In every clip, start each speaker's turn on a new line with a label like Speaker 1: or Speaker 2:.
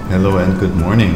Speaker 1: Hello and good morning.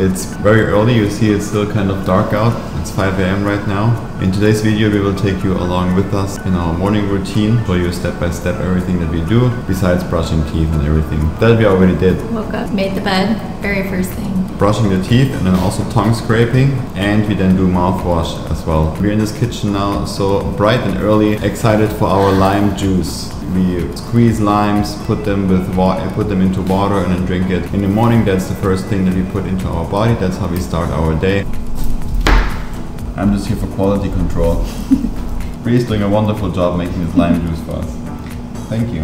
Speaker 1: It's very early, you see it's still kind of dark out. It's 5 a.m. right now. In today's video we will take you along with us in our morning routine, show you step by step everything that we do, besides brushing teeth and everything. That we already did.
Speaker 2: Woke up, made the bed, very first thing.
Speaker 1: Brushing the teeth and then also tongue scraping, and we then do mouthwash as well. We're in this kitchen now, so bright and early, excited for our lime juice. We squeeze limes, put them into water and then drink it. In the morning, that's the first thing that we put into our body. That's how we start our day. I'm just here for quality control. Bree's doing a wonderful job making this lime juice for us. Thank you.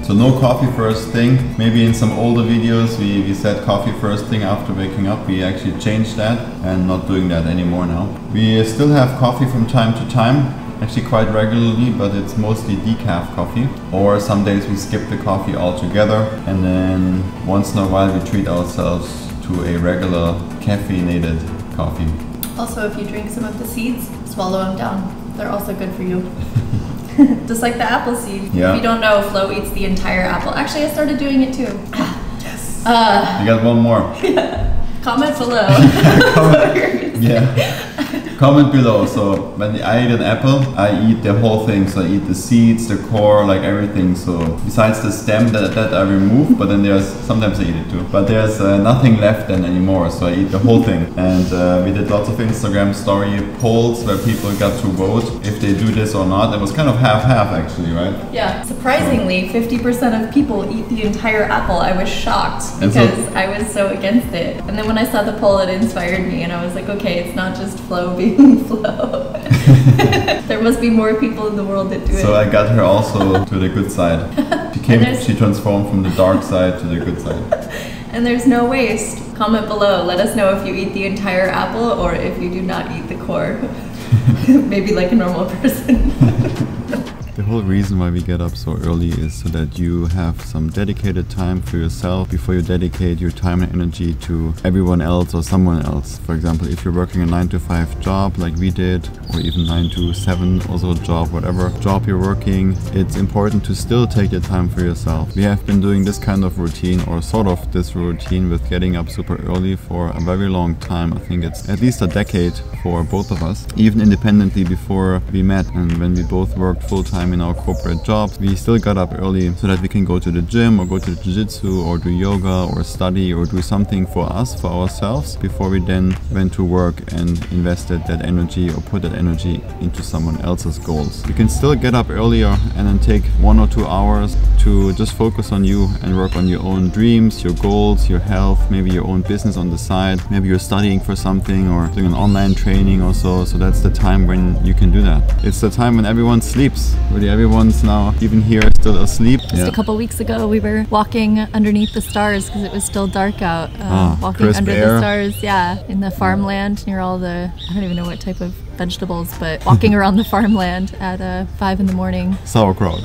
Speaker 1: So no coffee first thing. Maybe in some older videos we said coffee first thing after waking up. We actually changed that and not doing that anymore now. We still have coffee from time to time. Actually quite regularly, but it's mostly decaf coffee. Or some days we skip the coffee altogether, and then once in a while we treat ourselves to a regular caffeinated coffee.
Speaker 2: Also, if you drink some of the seeds, swallow them down. They're also good for you. Just like the apple seed.
Speaker 1: Yeah.
Speaker 2: If you don't know, Flo eats the entire apple. Actually, I started doing it too.
Speaker 1: Yes. You got one more.
Speaker 2: Comment below.
Speaker 1: Yeah. Comment below. So when I eat an apple, I eat the whole thing. So I eat the seeds, the core, like everything. So besides the stem that I remove, but then sometimes I eat it too. But there's nothing left then anymore. So I eat the whole thing. And we did lots of Instagram story polls where people got to vote if they do this or not. It was kind of half-half actually, right?
Speaker 2: Yeah. Surprisingly, 50% of people eat the entire apple. I was shocked because I was so against it. And then when I saw the poll, it inspired me, and I was like, okay, it's not just Flo being Flo. There must be more people in the world that do it.
Speaker 1: So I got her also to the good side. She transformed from the dark side to the good side.
Speaker 2: And there's no waste. Comment below. Let us know if you eat the entire apple or if you do not eat the core. Maybe like a normal person.
Speaker 1: The whole reason why we get up so early is so that you have some dedicated time for yourself before you dedicate your time and energy to everyone else or someone else. For example, if you're working a 9-to-5 job like we did, or even 9-to-7 also job, whatever job you're working, it's important to still take the time for yourself. We have been doing this kind of routine, or sort of this routine, with getting up super early for a very long time. I think it's at least a decade for both of us, even independently before we met. And when we both worked full-time in our corporate jobs, we still got up early so that we can go to the gym or go to the jiu-jitsu or do yoga or study or do something for us, for ourselves, before we then went to work and invested that energy or put that energy into someone else's goals. You can still get up earlier and then take 1 or 2 hours to just focus on you and work on your own dreams, your goals, your health, maybe your own business on the side. Maybe you're studying for something or doing an online training or so that's the time when you can do that. It's the time when everyone sleeps. Really, everyone's now, even here, still asleep.
Speaker 2: Just a couple weeks ago, we were walking underneath the stars because it was still dark out. Walking under the stars, yeah, in the farmland near all the, I don't even know what type of vegetables, but walking around the farmland at 5 in the morning.
Speaker 1: Sauerkraut.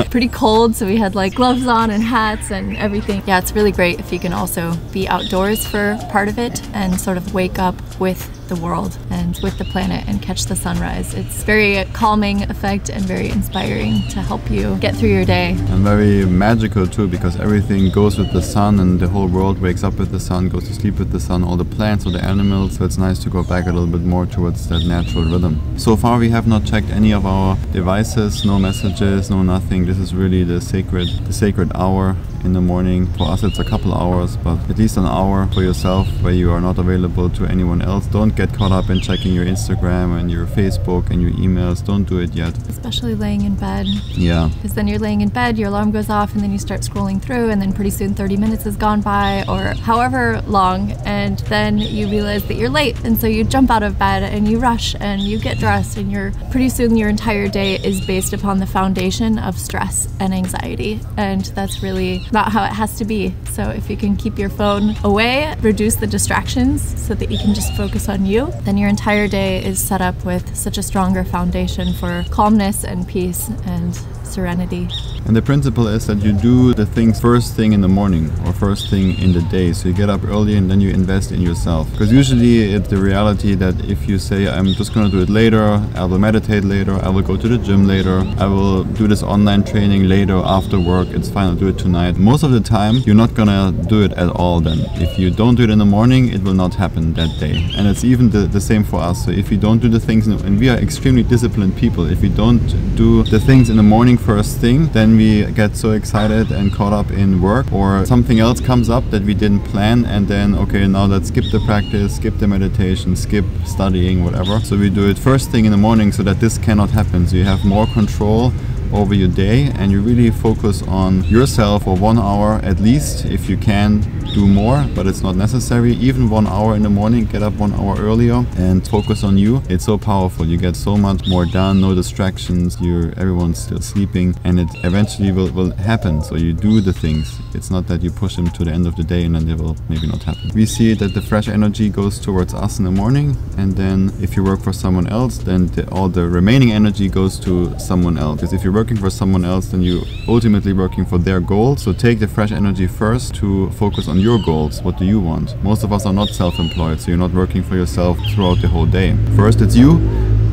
Speaker 2: Pretty cold, so we had like gloves on and hats and everything. Yeah, it's really great if you can also be outdoors for part of it and sort of wake up with the world and with the planet and catch the sunrise. It's very calming effect and very inspiring to help you get through your day.
Speaker 1: And very magical too, because everything goes with the sun and the whole world wakes up with the sun, goes to sleep with the sun, all the plants, all the animals. So it's nice to go back a little bit more towards that natural rhythm. So far we have not checked any of our devices, no messages, no nothing. This is really the sacred hour in the morning. For us it's a couple hours, but at least an hour for yourself where you are not available to anyone else. Don't get caught up in checking your Instagram and your Facebook and your emails. Don't do it yet.
Speaker 2: Especially laying in bed.
Speaker 1: Yeah.
Speaker 2: Because then you're laying in bed, your alarm goes off, and then you start scrolling through, and then pretty soon 30 minutes has gone by, or however long, and then you realize that you're late, and so you jump out of bed and you rush and you get dressed, and pretty soon your entire day is based upon the foundation of stress and anxiety, and that's really not how it has to be. So if you can keep your phone away, reduce the distractions so that you can just focus on you, then your entire day is set up with such a stronger foundation for calmness and peace and serenity.
Speaker 1: And the principle is that you do the things first thing in the morning or first thing in the day. So you get up early and then you invest in yourself. Because usually it's the reality that if you say, I'm just going to do it later, I will meditate later, I will go to the gym later, I will do this online training later after work, it's fine, I'll do it tonight. Most of the time, you're not going to do it at all then. If you don't do it in the morning, it will not happen that day. And it's even the same for us. So if you don't do the things, and we are extremely disciplined people, if you don't do the things in the morning first thing, then we get so excited and caught up in work, or something else comes up that we didn't plan, and then okay, now let's skip the practice, skip the meditation, skip studying, whatever. So we do it first thing in the morning so that this cannot happen. So you have more control over your day and you really focus on yourself for 1 hour at least. If you can do more, but it's not necessary, even 1 hour in the morning, get up 1 hour earlier and focus on you. It's so powerful. You get so much more done, no distractions, everyone's still sleeping, and it eventually will happen. So you do the things. It's not that you push them to the end of the day and then they will maybe not happen. We see that the fresh energy goes towards us in the morning, and then if you work for someone else, then all the remaining energy goes to someone else. Because if you're working for someone else, then you're ultimately working for their goals. So take the fresh energy first to focus on your goals. What do you want? Most of us are not self-employed, so you're not working for yourself throughout the whole day. First it's you,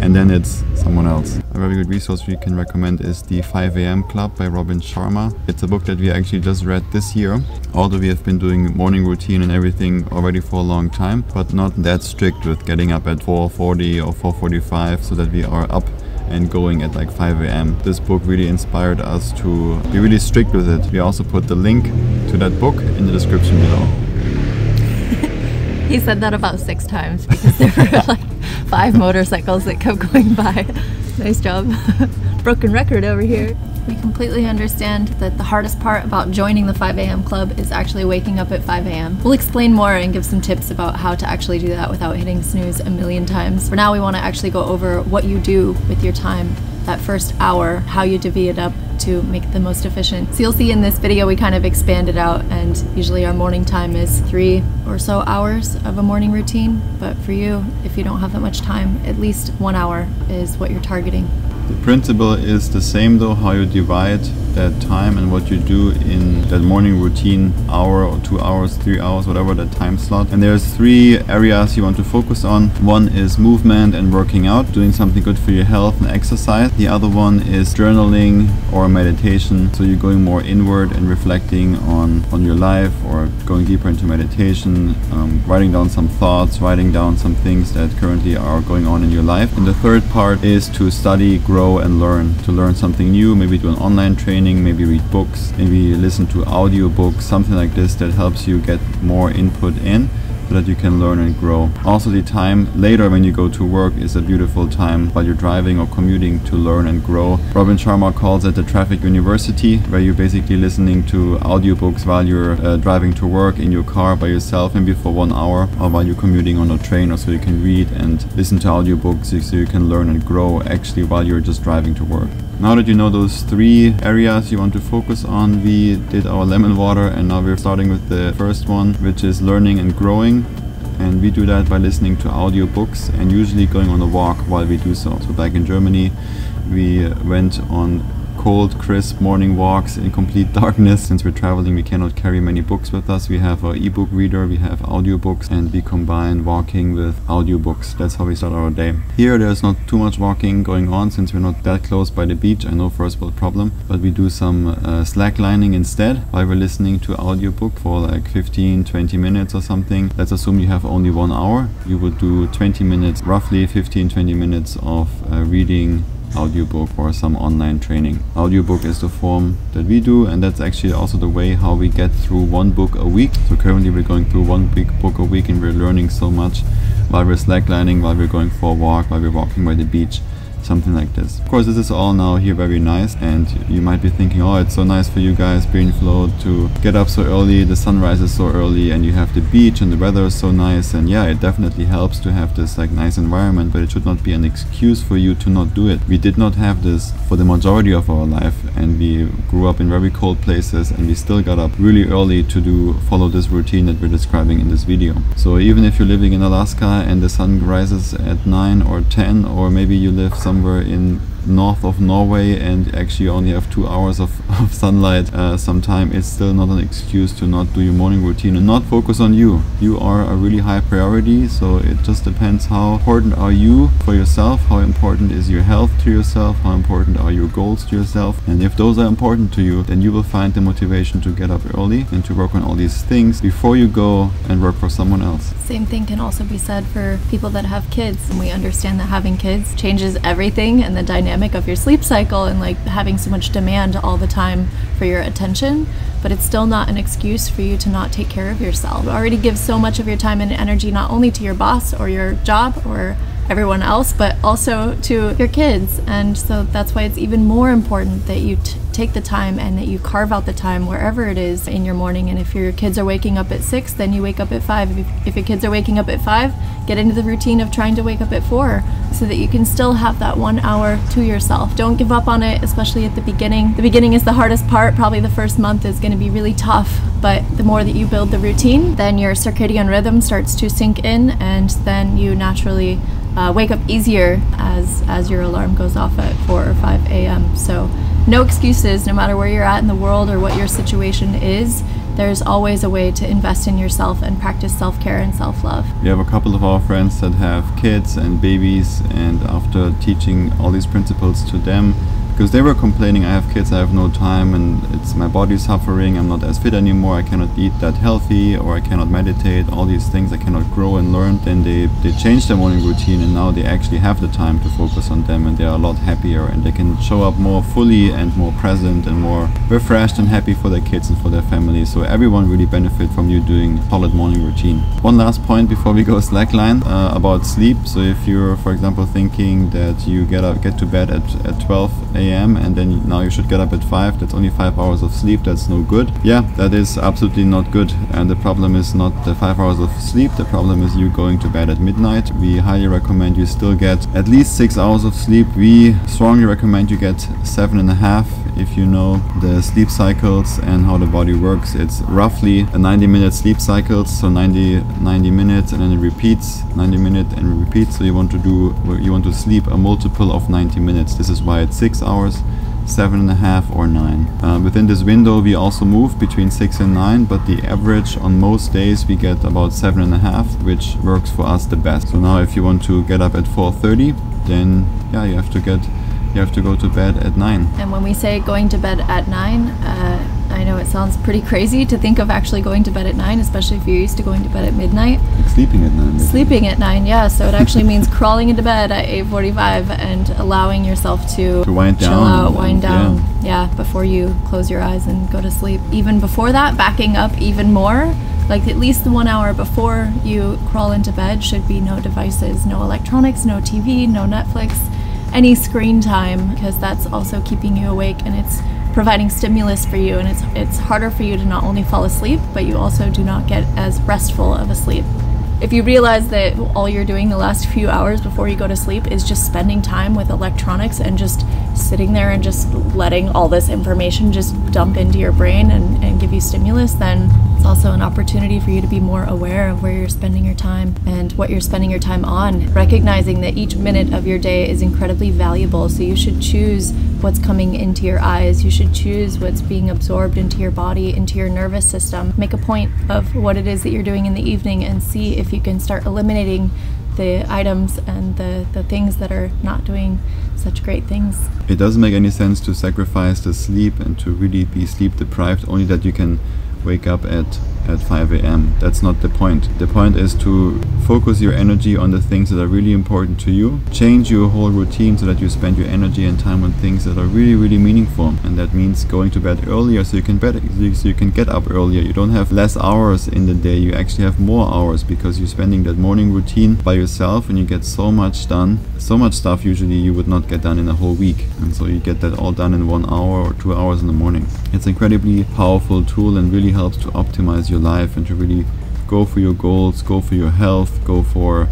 Speaker 1: and then it's someone else. A very good resource we can recommend is the 5 a.m. Club by Robin Sharma. It's a book that we actually just read this year, although we have been doing morning routine and everything already for a long time, but not that strict with getting up at 4:40 or 4:45 so that we are up and going at like 5 a.m. This book really inspired us to be really strict with it. We also put the link to that book in the description below.
Speaker 2: He said that about 6 times because there were like 5 motorcycles that kept going by. Nice job. Broken record over here. We completely understand that the hardest part about joining the 5 a.m. club is actually waking up at 5 a.m. We'll explain more and give some tips about how to actually do that without hitting snooze a million times. For now, we want to actually go over what you do with your time that first hour, how you divvy it up to make it the most efficient. So you'll see in this video we kind of expand it out, and usually our morning time is 3 or so hours of a morning routine, but for you, if you don't have that much time, at least 1 hour is what you're targeting.
Speaker 1: The principle is the same though, how you divide that time and what you do in that morning routine, hour or 2 hours, 3 hours, whatever that time slot. And there's 3 areas you want to focus on. One is movement and working out, doing something good for your health and exercise. The other one is journaling or meditation. So you're going more inward and reflecting on your life, or going deeper into meditation, writing down some thoughts, writing down some things that currently are going on in your life. And the third part is to study, grow and learn, to learn something new, maybe do an online training, maybe read books, maybe listen to audio books, something like this that helps you get more input in, so that you can learn and grow. Also, the time later when you go to work is a beautiful time while you're driving or commuting to learn and grow. Robin Sharma calls it the traffic university, where you're basically listening to audiobooks while you're driving to work in your car by yourself, maybe for 1 hour, or while you're commuting on a train, or so you can read and listen to audiobooks so you can learn and grow actually while you're just driving to work. Now that you know those 3 areas you want to focus on, we did our lemon water, and now we're starting with the first one, which is learning and growing. And we do that by listening to audiobooks and usually going on a walk while we do so. So back in Germany, we went on cold, crisp morning walks in complete darkness. Since we're traveling, we cannot carry many books with us. We have our ebook reader, we have audiobooks, and we combine walking with audiobooks. That's how we start our day. Here, there's not too much walking going on since we're not that close by the beach. I know first world problem, but we do some slacklining instead while we're listening to audiobook for like 15-20 minutes or something. Let's assume you have only 1 hour. You would do 20 minutes, roughly 15-20 minutes of reading audiobook or some online training. Audiobook is the form that we do, and that's actually also the way how we get through 1 book a week. So currently we're going through 1 big book a week, and we're learning so much while we're slacklining, while we're going for a walk, while we're walking by the beach. Something like this. Of course, this is all now here very nice, and you might be thinking, oh, it's so nice for you guys, Flow, to get up so early, the sunrise is so early, and you have the beach and the weather is so nice. And yeah, it definitely helps to have this like nice environment, but it should not be an excuse for you to not do it. We did not have this for the majority of our life, and we grew up in very cold places, and we still got up really early to follow this routine that we're describing in this video. So even if you're living in Alaska and the sun rises at 9 or 10, or maybe you live somewhere in north of Norway and actually only have 2 hours of sunlight sometime, it's still not an excuse to not do your morning routine and not focus on you. You are a really high priority, so it just depends how important are you for yourself, how important is your health to yourself, how important are your goals to yourself. And if those are important to you, then you will find the motivation to get up early and to work on all these things before you go and work for someone else.
Speaker 2: Same thing can also be said for people that have kids. And we understand that having kids changes everything and the dynamic of your sleep cycle, and like having so much demand all the time for your attention, but it's still not an excuse for you to not take care of yourself. You already give so much of your time and energy not only to your boss or your job or everyone else, but also to your kids. And so that's why it's even more important that you take the time and that you carve out the time wherever it is in your morning. And if your kids are waking up at 6, then you wake up at 5. If your kids are waking up at 5, get into the routine of trying to wake up at 4 so that you can still have that 1 hour to yourself. Don't give up on it, especially at the beginning. The beginning is the hardest part. Probably the first month is going to be really tough, but the more that you build the routine, then your circadian rhythm starts to sink in, and then you naturally wake up easier as your alarm goes off at 4 or 5 a.m. So no excuses, no matter where you're at in the world or what your situation is. There's always a way to invest in yourself and practice self-care and self-love.
Speaker 1: We have a couple of our friends that have kids and babies, and after teaching all these principles to them, because they were complaining, I have kids, I have no time, and it's my body's suffering, I'm not as fit anymore, I cannot eat that healthy, or I cannot meditate, all these things, I cannot grow and learn. Then they changed their morning routine, and now they actually have the time to focus on them, and they are a lot happier, and they can show up more fully and more present and more refreshed and happy for their kids and for their family. So everyone really benefit from you doing a solid morning routine. One last point before we go slackline about sleep. So if you're, for example, thinking that you get to bed at 12 a.m. and then now you should get up at 5, that's only 5 hours of sleep, that's no good. Yeah, that is absolutely not good. And the problem is not the 5 hours of sleep, the problem is you going to bed at midnight. We highly recommend you still get at least 6 hours of sleep. We strongly recommend you get 7.5 if you know the sleep cycles and how the body works. It's roughly a 90-minute sleep cycle, so 90 minutes, and then it repeats 90 minutes and it repeats. So you want to sleep a multiple of 90 minutes. This is why it's 6 hours, 7.5 or 9. Within this window we also move between 6 and 9, but the average on most days we get about 7.5, which works for us the best. So now if you want to get up at 4:30, then yeah, you have to go to bed at 9.
Speaker 2: And when we say going to bed at 9, I know it sounds pretty crazy to think of actually going to bed at 9, especially if you're used to going to bed at midnight.
Speaker 1: Like sleeping at 9.
Speaker 2: Sleeping at 9, yeah. So it actually means crawling into bed at 8:45 and allowing yourself to
Speaker 1: wind
Speaker 2: chill
Speaker 1: down.
Speaker 2: out, wind down, yeah, before you close your eyes and go to sleep. Even before that, backing up even more, like at least the 1 hour before you crawl into bed should be no devices, no electronics, no TV, no Netflix, any screen time, because that's also keeping you awake and it's providing stimulus for you, and it's harder for you to not only fall asleep, but you also do not get as restful of a sleep. If you realize that all you're doing the last few hours before you go to sleep is just spending time with electronics and just sitting there and just letting all this information just dump into your brain and give you stimulus, then it's also an opportunity for you to be more aware of where you're spending your time and what you're spending your time on, recognizing that each minute of your day is incredibly valuable. So you should choose what's coming into your eyes, you should choose what's being absorbed into your body, into your nervous system. Make a point of what it is that you're doing in the evening and see if you can start eliminating the items and the things that are not doing such great things.
Speaker 1: It doesn't make any sense to sacrifice the sleep and to really be sleep deprived only that you can wake up at 5 a.m. That's not the point. The point is to focus your energy on the things that are really important to you. Change your whole routine so that you spend your energy and time on things that are really, really meaningful. And that means going to bed earlier so you can get up earlier. You don't have less hours in the day, you actually have more hours because you're spending that morning routine by yourself and you get so much done. So much stuff usually you would not get done in a whole week. And so you get that all done in 1 hour or 2 hours in the morning. It's an incredibly powerful tool and really helps to optimize your life and to really go for your goals, go for your health, go for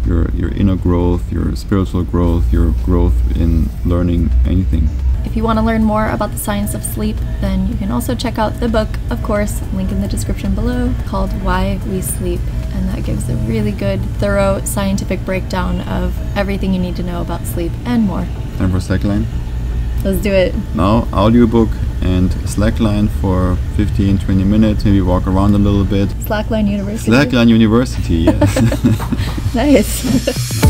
Speaker 1: your inner growth, your spiritual growth, your growth in learning anything.
Speaker 2: If you want to learn more about the science of sleep, then you can also check out the book, of course, link in the description below, called Why We Sleep. And that gives a really good, thorough scientific breakdown of everything you need to know about sleep and more.
Speaker 1: Time for slackline.
Speaker 2: Let's do it.
Speaker 1: Now audiobook and slackline for 15-20 minutes, maybe walk around a little bit.
Speaker 2: Slackline University.
Speaker 1: Slackline University, yes.
Speaker 2: Nice.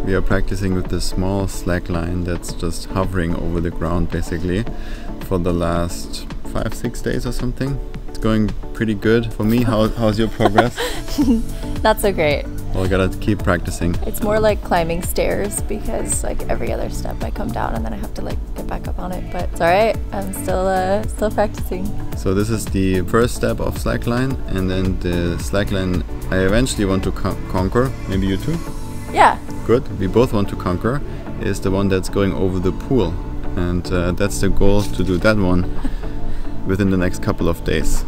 Speaker 1: We are practicing with this small slack line that's just hovering over the ground basically for the last 5-6 days or something. It's going pretty good for me. How's your progress?
Speaker 2: Not so great.
Speaker 1: Well, I gotta keep practicing.
Speaker 2: It's more like climbing stairs because like every other step I come down and then I have to like get back up on it. But it's alright. I'm still practicing.
Speaker 1: So this is the first step of slackline, and then the slackline I eventually want to conquer. Maybe you too?
Speaker 2: Yeah.
Speaker 1: Good. We both want to conquer. Is the one that's going over the pool, and that's the goal, to do that one within the next couple of days.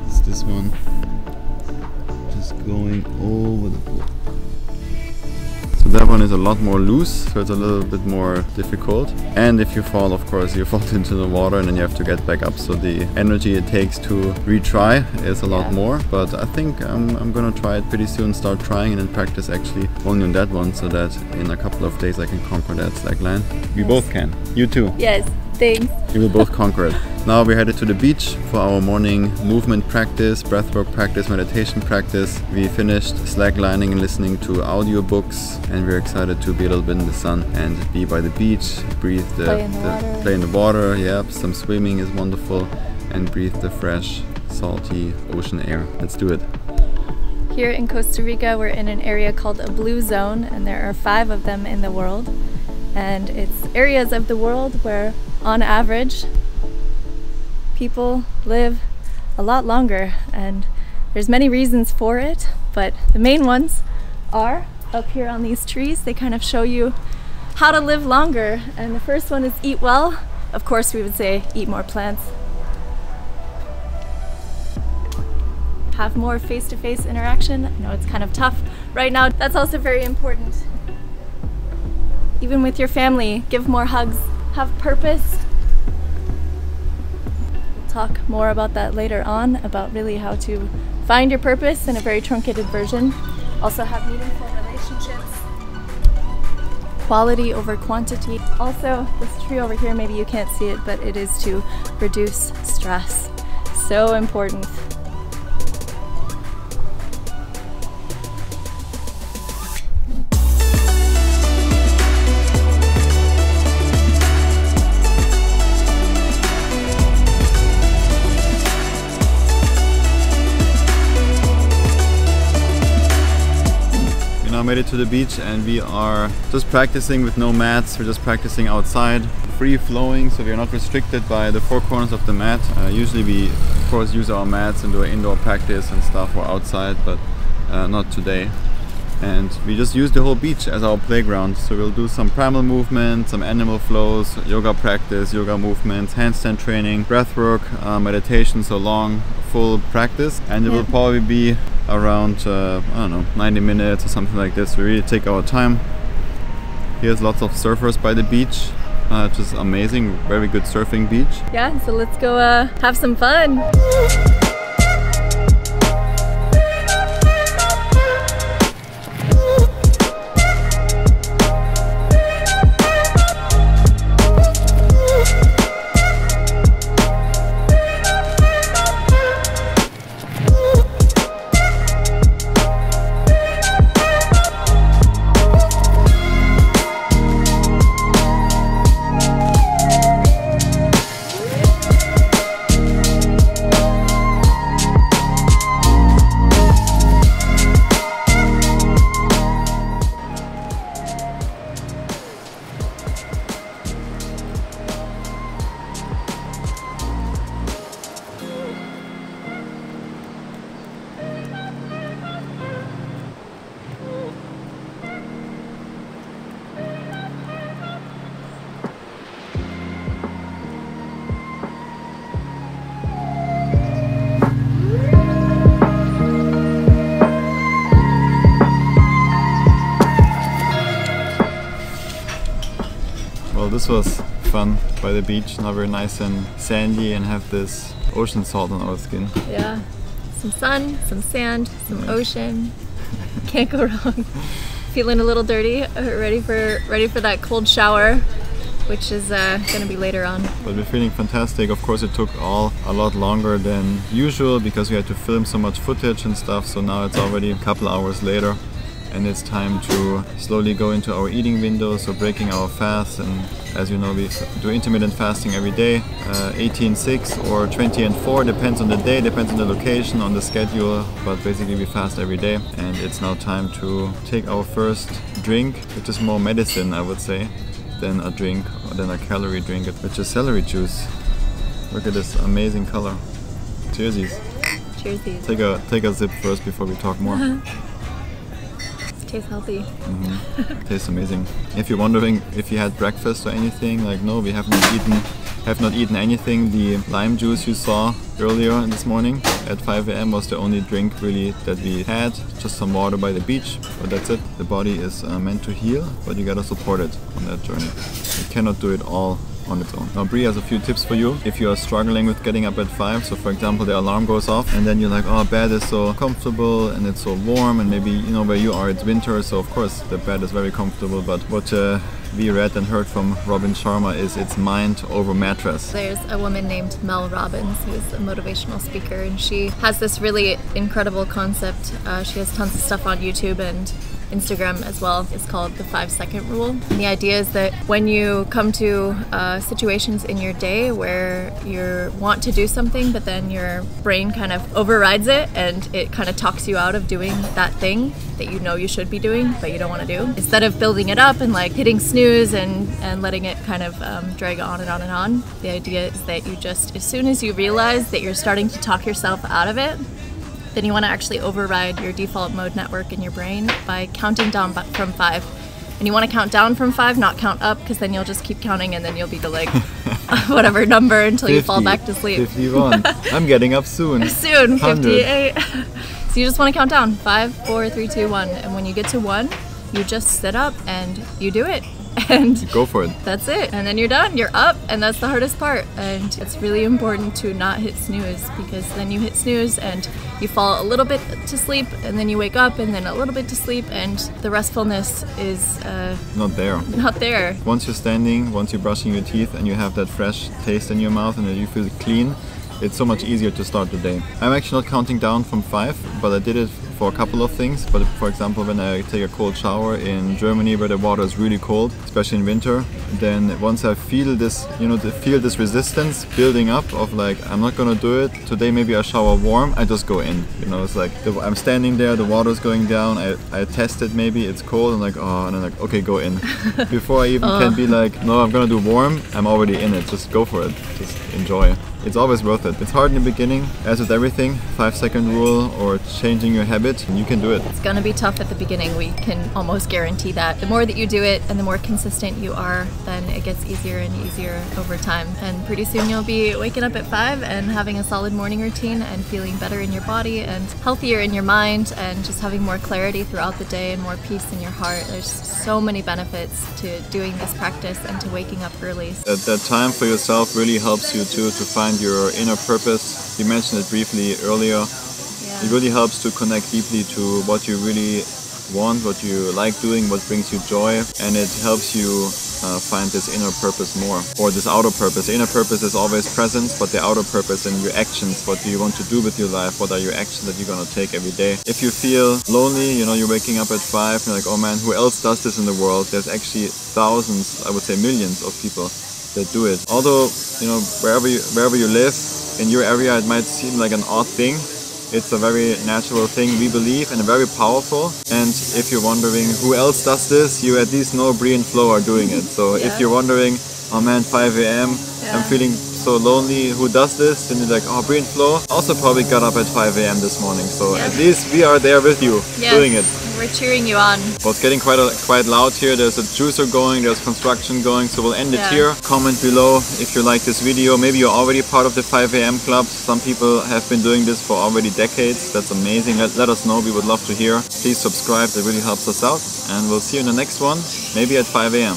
Speaker 1: It's this one, just going over the pool. So that one is a lot more loose, so it's a little bit more difficult. And if you fall, of course, you fall into the water and then you have to get back up. So the energy it takes to retry is a lot more. But I think I'm gonna try it pretty soon, start trying and then practice actually only on that one, so that in a couple of days I can conquer that slackline. We both can. You too.
Speaker 2: Yes. Thanks.
Speaker 1: We will both conquer it. Now we're headed to the beach for our morning movement practice, breathwork practice, meditation practice. We finished slacklining and listening to audiobooks, and we're excited to be a little bit in the sun and be by the beach, breathe play in the water. Yep, some swimming is wonderful, and breathe the fresh, salty ocean air. Let's do it.
Speaker 2: Here in Costa Rica, we're in an area called a blue zone, and there are 5 of them in the world. And it's areas of the world where, on average, people live a lot longer, and there's many reasons for it, but the main ones are up here on these trees. They kind of show you how to live longer, and the first one is eat well. Of course, we would say eat more plants. Have more face-to-face interaction. I know it's kind of tough right now. That's also very important. Even with your family, give more hugs, have purpose. We'll talk more about that later on, about really how to find your purpose in a very truncated version. Also have meaningful relationships. Quality over quantity. Also, this tree over here, maybe you can't see it, but it is to reduce stress. So important.
Speaker 1: Made it to the beach, and we are just practicing with no mats. We're just practicing outside, free flowing, so we're not restricted by the 4 corners of the mat. Usually we of course use our mats and do indoor practice and stuff or outside, but not today. And we just use the whole beach as our playground. So we'll do some primal movement, some animal flows, yoga practice, yoga movements, handstand training, breath work, meditation, so long, full practice. And it will probably be around, I don't know, 90 minutes or something like this. We really take our time. Here's lots of surfers by the beach. Just amazing, very good surfing beach.
Speaker 2: Yeah, so let's go have some fun.
Speaker 1: So this was fun by the beach, now we're nice and sandy and have this ocean salt on our skin.
Speaker 2: Yeah, some sun, some sand, some ocean. Can't go wrong. Feeling a little dirty, ready for that cold shower, which is gonna be later on.
Speaker 1: But we're feeling fantastic. Of course it took a lot longer than usual because we had to film so much footage and stuff, so now it's already a couple hours later and it's time to slowly go into our eating window, so breaking our fast. And as you know, we do intermittent fasting every day, 18-6 or 20-4, depends on the day, depends on the location, on the schedule, but basically we fast every day. And it's now time to take our first drink, which is more medicine, I would say, than a drink, or than a calorie drink, which is celery juice. Look at this amazing color. Cheersies.
Speaker 2: Cheersies.
Speaker 1: Take a sip first before we talk more.
Speaker 2: Tastes healthy.
Speaker 1: Tastes amazing. If you're wondering if you had breakfast or anything, like no, we have not eaten anything. The lime juice you saw earlier this morning at 5 AM was the only drink really that we had. Just some water by the beach, but that's it. The body is meant to heal, but you gotta support it on that journey. You cannot do it all on its own. Now Bre has a few tips for you if you are struggling with getting up at 5. So for example, the alarm goes off and then you're like, oh, bed is so comfortable and it's so warm, and maybe, you know, where you are it's winter, so of course the bed is very comfortable, but what we read and heard from Robin Sharma is it's mind over mattress.
Speaker 2: There's a woman named Mel Robbins who's a motivational speaker, and she has this really incredible concept. She has tons of stuff on YouTube and Instagram as well. It's called the 5-second rule. And the idea is that when you come to situations in your day where you want to do something, but then your brain kind of overrides it and it kind of talks you out of doing that thing that you know you should be doing, but you don't want to do. Instead of building it up and like hitting snooze and letting it kind of drag on and on and on, the idea is that you just, as soon as you realize that you're starting to talk yourself out of it, then you want to actually override your default mode network in your brain by counting down from 5. And you want to count down from 5, not count up, because then you'll just keep counting and then you'll be to like whatever number until 50, you fall back to sleep.
Speaker 1: 51. I'm getting up soon.
Speaker 2: Soon, 58. So you just want to count down 5, 4, 3, 2, 1. And when you get to 1, you just sit up and you do it. And
Speaker 1: you go for it.
Speaker 2: That's it. And then you're done. You're up, and that's the hardest part. And it's really important to not hit snooze, because then you hit snooze and you fall a little bit to sleep, and then you wake up, and then a little bit to sleep, and the restfulness is
Speaker 1: not there.
Speaker 2: Not there.
Speaker 1: Once you're standing, once you're brushing your teeth, and you have that fresh taste in your mouth, and you feel clean, it's so much easier to start the day. I'm actually not counting down from 5, but I did it for a couple of things. But for example, when I take a cold shower in Germany where the water is really cold, especially in winter, then once I feel this, feel this resistance building up of like, I'm not gonna do it today, maybe I shower warm, I just go in. It's like I'm standing there, the water's going down, I test it, maybe it's cold, and like, oh, and I'm like, okay, go in. Before I even can be like, no, I'm gonna do warm, I'm already in it. Just go for it, just enjoy. It's always worth it. It's hard in the beginning, as with everything, 5-second rule or changing your habit, and you can do it.
Speaker 2: It's gonna be tough at the beginning, we can almost guarantee that. The more that you do it and the more consistent you are, then it gets easier and easier over time. And pretty soon you'll be waking up at 5 and having a solid morning routine and feeling better in your body and healthier in your mind, and just having more clarity throughout the day and more peace in your heart. There's so many benefits to doing this practice and to waking up early.
Speaker 1: That time for yourself really helps you too to find your inner purpose. You mentioned it briefly earlier. Yeah. It really helps to connect deeply to what you really want, what you like doing, what brings you joy, and it helps you find this inner purpose more, or this outer purpose. The inner purpose is always present, but the outer purpose and your actions, what do you want to do with your life, what are your actions that you're going to take every day. If you feel lonely, you're waking up at 5, you're like, oh man, who else does this in the world? There's actually thousands, I would say millions of people that do it. Although, wherever you live, in your area it might seem like an odd thing, it's a very natural thing, we believe, and very powerful. And if you're wondering who else does this, you at least know Bre and Flo are doing it. So if you're wondering, oh man, 5 AM, I'm feeling so lonely, who does this? Then you're like, oh, Bre and Flo also probably got up at 5 AM this morning. So at least we are there with you, doing it.
Speaker 2: We're cheering you on.
Speaker 1: Well, it's getting quite loud here. There's a juicer going, there's construction going, so we'll end it here. Comment below if you like this video. Maybe you're already part of the 5 AM club. Some people have been doing this for already decades. That's amazing. Let us know. We would love to hear. Please subscribe. That really helps us out. And we'll see you in the next one, maybe at 5 AM.